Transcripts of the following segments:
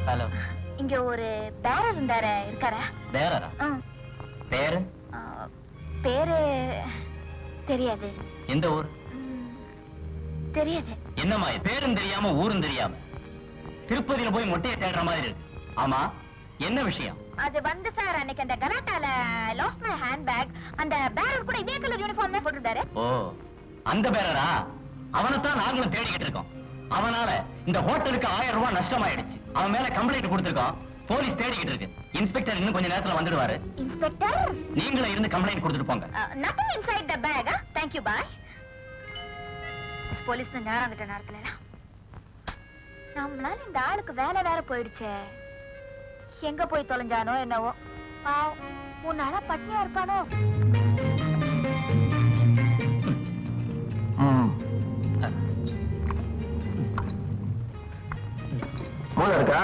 Hello. இங்க ஒரு பேரர் இருந்தாரு, இருக்காரா? பேரரா? பேரு? பேரு தெரியாது. எந்த ஊர்? தெரியாது. என்னம்மா பேரும் தெரியாம ஊரும் தெரியாம திருப்பதியில போய் மொட்டையை தேடுற மாதிரி இருக்கு. ஆமா, என்ன விஷயம்? அது வந்து சார், அன்னைக்கு அந்த கலாட்டால லாஸ்ட் மை ஹேண்ட்பேக், அந்த பேரர் கூட இதே கலர் யூனிஃபார்ம் தான் போட்டுட்டாரு. ஓ, அந்த பேரரா? அவனைத்தான் நாங்களும் தேடிக்கிட்டு இருக்கோம். அவனால இந்த ஹோட்டலுக்கு 1000 ரூபாய் நஷ்டமாயிடுச்சு. அவன் மேல கம்ப்ளைண்ட் கொடுத்திருக்கோம். போலீஸ் தேடிக்கிட்டு இருக்கு. இன்ஸ்பெக்டர் இன்னும் கொஞ்ச நேரத்துல வந்துடுவாரு. இன்ஸ்பெக்டர், நீங்களே இருந்து கம்ப்ளைண்ட் கொடுத்துட்டு போங்க. nothing inside the bag. Thank you, bye. Police நேரம் கிட்ட நேரத்துல நம்மளால இந்த ஆளுக்கு வேலை வேற போயிடுச்சே. எங்க போய் தொலைஞ்சானோ என்னவோ. பாவம், 3 நாளா பட்னியா இருப்பானோ. மூளை இருக்கா?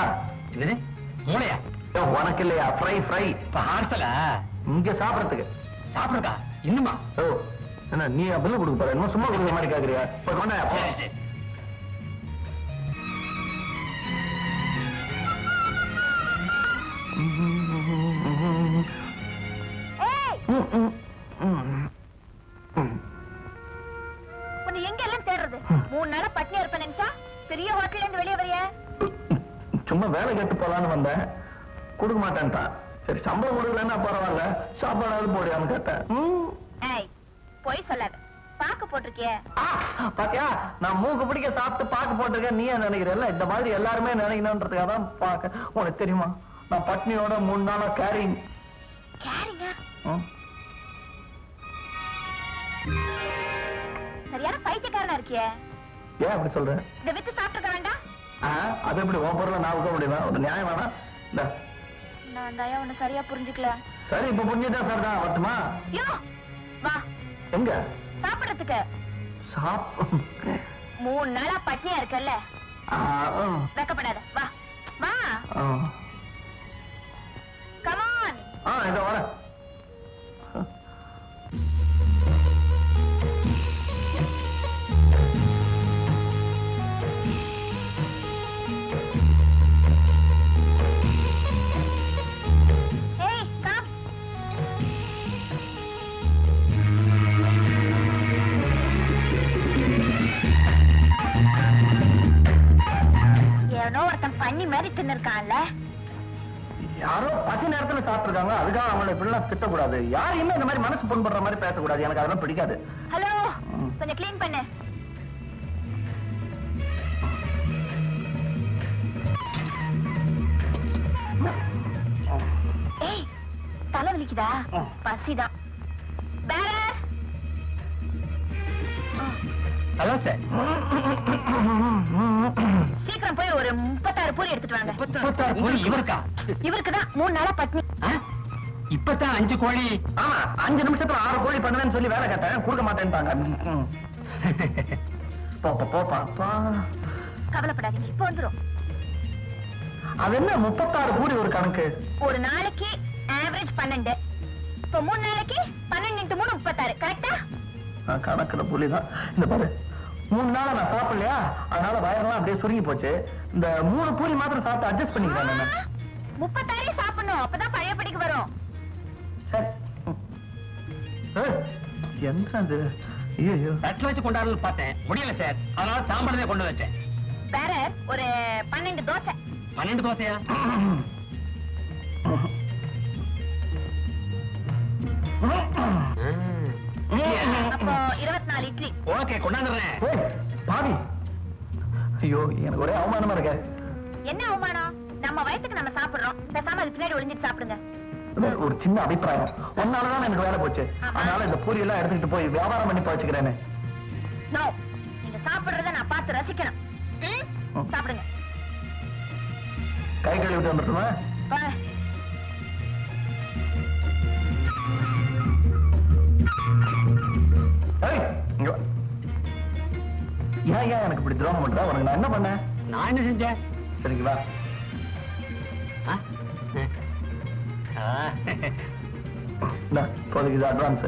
இது மூளையா? உனக்கு இல்லையா? ஃப்ரை ஃப்ரை பார்சலா? இங்க சாப்பிடறதுக்கு. சாப்பிடுறதா? இன்னுமா? ஓ, என்ன நீ பில்லு கொடுக்க போற? இன்னும் சும்மா கொடுக்குற மாதிரி கேக்குறியா? போய் கொண்டாயா. சரி சரி. உன்னை எங்க எல்லாம் தேடுறது? 3 நாளா பட்னியா இருப்பேன் நினைச்சா பெரிய ஹோட்டல்ல இருந்து வெளியே வரைய? சும்மா வேலை கேட்டு போலான்னு வந்தேன். கொடுக்க மாட்டேன்ட்டான். சரி, சம்பளம் கொடுக்கலன்னா பரவாயில்ல, சாப்பாடாவது போடியான்னு கேட்டேன். ஏய், போய் சொல்லாத. பாக்கு போட்டிருக்கியே. பாத்தியா, நான் மூக்கு பிடிக்க சாப்பிட்டு பாக்கு போட்டிருக்கேன். நீ ஏன் நினைக்கிறல்ல? இந்த மாதிரி எல்லாருமே நினைக்கணும்ன்றதுக்காக தான் பாக்க. உனக்கு தெரியுமா, நான் பட்னியோட 3 நாளா கேரிங். கேரிங்க? சரியான பைத்தியக்காரனா இருக்கியே. ஏன் அப்படி சொல்ற? இந்த வித்து சாப்பிட்டுக்க வேண்டாம். அது எப்படி உன் பொருளை நான் வைக்க முடியுமா? ஒரு நியாயம் வேணா? நான் தயா உன்னை சரியா புரிஞ்சுக்கல. சரி, இப்ப புரிஞ்சுட்டா சார் தான் வரட்டுமா? யோ, வா. எங்க? சாப்பிடுறதுக்கு. 3 நாளா பட்னியா இருக்கல்ல, வெக்கப்படாத. வா வா. Come on. இதோ வர. பண்ணி மாதிரி தின்னுருக்கான்ல. யாரோ பசி நேரத்துல சாப்பிட்டுருக்காங்க, அதுக்காக அவங்களை இப்படிலாம் திட்டக்கூடாது. யாரையுமே இந்த மாதிரி மனசு புண்படுற மாதிரி பேசக்கூடாது. எனக்கு அதெல்லாம் பிடிக்காது. ஹலோ, கொஞ்சம் கிளீன் பண்ணு. ஏய், தலை வலிக்குதா? பசிதான். பேரர். Hello sir. சீக்கிரம் போய் ஒரு 36 பூரி எடுத்துட்டு வாங்க. 36 பூரி இவருக்கா? இவருக்குதான் 3 நாளா பட்னி. இப்பதான் 5 கோழி. ஆமா, 5 நிமிஷத்துல 6 கோழி பண்ணுவேன்னு சொல்லி வேலை கேட்டேன். கொடுக்க மாட்டேன்ட்டாங்க. போப்பா. கவலைப்படாதீங்க, இப்ப வந்துரும். அது என்ன 36 பூரி ஒரு கணக்கு? ஒரு நாளைக்கு ஆவரேஜ் 12. இப்ப 3 நாளைக்கு 12 × 3 36. கரெக்டா? கணக்குல புலிதான். இந்த பாரு, 3 நாளா நான் சாப்பிடலையா, அதனால வயரெல்லாம் அப்படியே சுருங்கி போச்சு. இந்த 3 பூரி மாத்திரம் சாப்பிட்டு அட்ஜஸ்ட் பண்ணிக்கிறேன். 36 சாப்பிடணும், அப்பதான் பழையபடிக்கு வரும். சரி. என்ன ஐயோ, தட்டில் வச்சு கொண்டாடுறது பார்த்தேன், முடியல சார். அதனால சாம்பார் கொண்டு வச்சேன். வேற ஒரு 12 தோசை. 12 தோசையா? அப்போ 24 இட்லி. ஓகே, கொண்டாந்துறேன். பாவி, ஐயோ எனக்கு ஒரே அவமானமா இருக்க. என்ன அவமானம்? நம்ம வயசுக்கு நம்ம சாப்பிடுறோம், பேசாம அது பின்னாடி ஒளிஞ்சிட்டு சாப்பிடுங்க. ஒரு சின்ன அபிப்பிராயம், ஒன்னாலதான் எனக்கு வேலை போச்சு. அதனால இந்த பூரி எல்லாம் எடுத்துக்கிட்டு போய் வியாபாரம் பண்ணி வச்சுக்கிறேன்னு. நோ, நீங்க சாப்பிடுறத நான் பார்த்து ரசிக்கணும். சாப்பிடுங்க. கை கழுவிட்டு வந்துட்டுமா? ஏன் எனக்கு இப்படி துரோகம் பண்ற? உனக்கு நான் என்ன பண்ணேன்? நான் என்ன செஞ்சேன்? சரிங்க வா. இப்போதைக்கு இது அட்வான்ஸ்.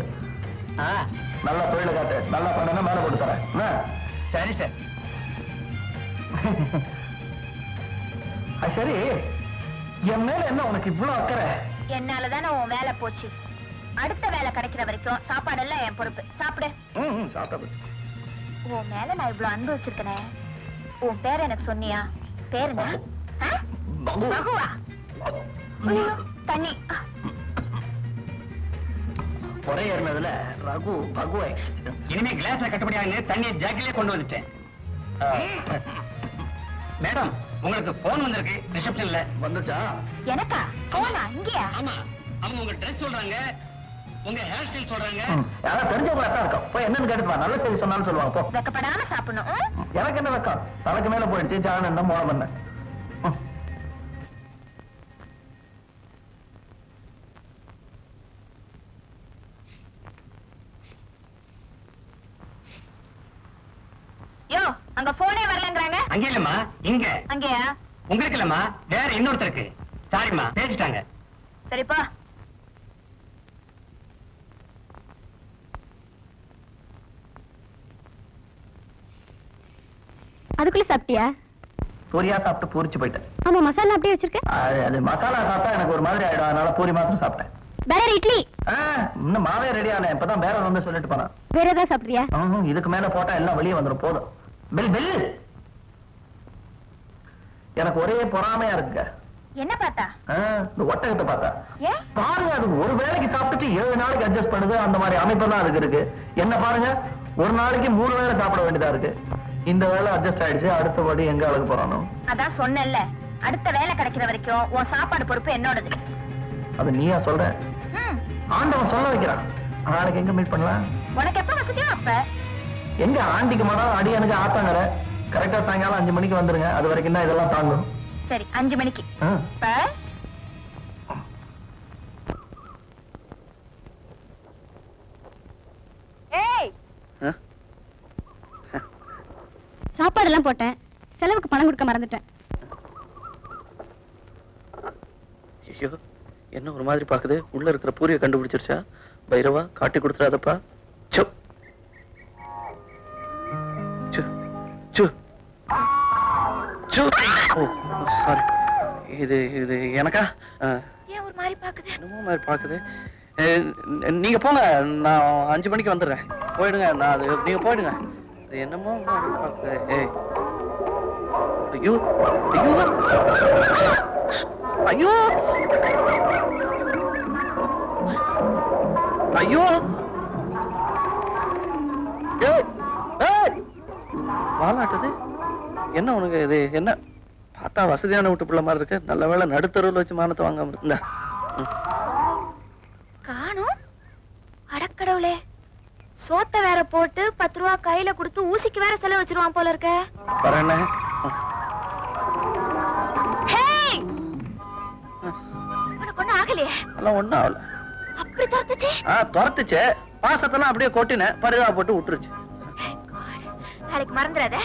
நல்லா தொழில காட்டு, நல்லா பண்ணா மேல போட்டு தரேன். சரி சார். சரி, என் மேல என்ன உனக்கு இவ்வளவு அக்கறை? என்னாலதானே உன் வேலை போச்சு. அடுத்த வேலை கிடைக்கிற வரைக்கும் சாப்பாடெல்லாம் என் பொறுப்பு. சாப்பிடு. சாப்பிட்ட. உன் மேல நான் இவ்வளவு அன்பு வச்சிருக்கனே. உன் பேர் எனக்கு சொன்னியா? பேர் என்ன? மகுவா? ஐயோ, தண்ணி. பொறையேறினதுல ரகு பகுவை. இனிமே கிளாஸ்ல கட்டுப்படியாங்க தண்ணியை ஜாக்கிலே கொண்டு வந்துட்டேன். மேடம், உங்களுக்கு போன் வந்திருக்கு ரிசப்ஷன்ல. வந்துட்டா? எனக்கா? போனா இங்கயா? ஆமா, அவங்க உங்க ட்ரெஸ் சொல்றாங்க, உங்க ஹேர் ஸ்டைல் சொல்றாங்க. யாராவது தெரிஞ்சவங்களா தான் இருக்கும். போய் என்னன்னு கேட்டுப்பா, நல்ல செய்தி சொன்னாலும் சொல்லுவாங்க. போ. வெக்கப்படாம சாப்பிடணும். எனக்கு என்ன வெக்கம்? தலைக்கு மேல போயிடுச்சு. ஜான் என்ன மோளம் பண்ண. யோ, அங்க போனே வரலங்கறாங்க. அங்க இல்லம்மா, இங்க. அங்கயா? உங்களுக்கு இல்லம்மா, வேற இன்னொருத்தருக்கு. சாரிம்மா, பேசிட்டாங்க. சரிப்பா. அதுக்குள்ள சாப்பிட்டியா? பூரியா சாப்பிட்டு பூரிச்சு போயிட்டேன். ஆமா, மசாலா அப்படியே வச்சிருக்கேன். அது மசாலா சாப்பிட்டா எனக்கு ஒரு மாதிரி ஆயிடும். அதனால பூரி மாத்திரம் சாப்பிட்டேன். வேற இட்லி? இன்னும் மாவே ரெடி ஆனேன். இப்பதான் வேற வந்து சொல்லிட்டு போனேன். வேற ஏதாவது சாப்பிடுறியா? இதுக்கு மேல போட்டா எல்லாம் வெளியே வந்துடும். போதும். Bill bill. எனக்கு ஒரே பொறாமையா இருக்கு. என்ன பார்த்தா? இந்த ஒட்டகத்தை பார்த்தா. ஏன்? பாருங்க, அது ஒரு வேளைக்கு சாப்பிட்டுட்டு 7 நாளைக்கு அட்ஜஸ்ட் பண்ணுது. அந்த மாதிரி அமைப்பு தான் அதுக்கு இருக்கு. என்ன பாருங்க, ஒரு நாளைக்கு 3 வேளை சாப்பிட வேண்டியதா இருக்கு. இந்த வேலை அட்ஜஸ்ட் ஆயிடுச்சு. அடுத்தபடி எங்க அழகு போறானோ? அதான் சொன்னேன்ல, அடுத்த வேலை கிடைக்கிற வரைக்கும் உன் சாப்பாடு பொறுப்பு என்னோடது. அது நீயா சொல்ற? ஆண்டவன் சொல்ல வைக்கிறான். நாளைக்கு எங்க மீட் பண்ணலாம்? உனக்கு எப்ப வசதியோ அப்ப. எங்க ஆண்டிக்கு மடம் அடியனுக்கு ஆத்தாங்கற. கரெக்டா சாயங்காலம் 5 மணிக்கு வந்துருங்க. அது வரைக்கும் தான் இதெல்லாம் தாங்கும். சரி, 5 மணிக்கு. இப்ப ஏய், சாப்பாடு எல்லாம் போட்டேன். செலவுக்கு பணம் கொடுக்க மறந்துட்டேன். ஐயோ, என்ன ஒரு மாதிரி பாக்குது. உள்ள இருக்கிற பூரியை கண்டுபிடிச்சிருச்சா? பைரவா, காட்டி கொடுத்துறாதப்பா. சு சு சு சு. ஓ சாரி. இது இது எனக்கா? ஏன் ஒரு மாதிரி பாக்குது? என்னமோ மாதிரி பாக்குது. நீங்க போங்க, நான் 5 மணிக்கு வந்துடுறேன். போயிடுங்க. நான் அது நீங்க போயிடுங்க. இது என்னமோ மாதிரி பாக்குது. ஏய், ஐயோ ஐயோ ஐயோ ஐயோ. வாலாட்டுது. என்ன உனக்கு இது? என்ன பார்த்தா வசதியான வீட்டு பிள்ளை மாதிரி இருக்கு. நல்ல வேளை நடுத்தருவில் வச்சு மானத்தை வாங்காம இருந்தா. காணும். அடக்கடவுளே, சோத்த வேற போட்டு 10 ரூபா கையில கொடுத்து ஊசிக்கு வேற செலவு வச்சிருவான் போல இருக்க. வரேன்ன. உனக்கு ஒண்ணும் ஆகலையே? எல்லாம் ஒண்ணும் ஆகல. அப்படி துரத்துச்சு? துரத்துச்சு. பாசத்தெல்லாம் அப்படியே கொட்டின பரிதா போட்டு விட்டுருச்சு. நாளைக்கு மறந்துடாத.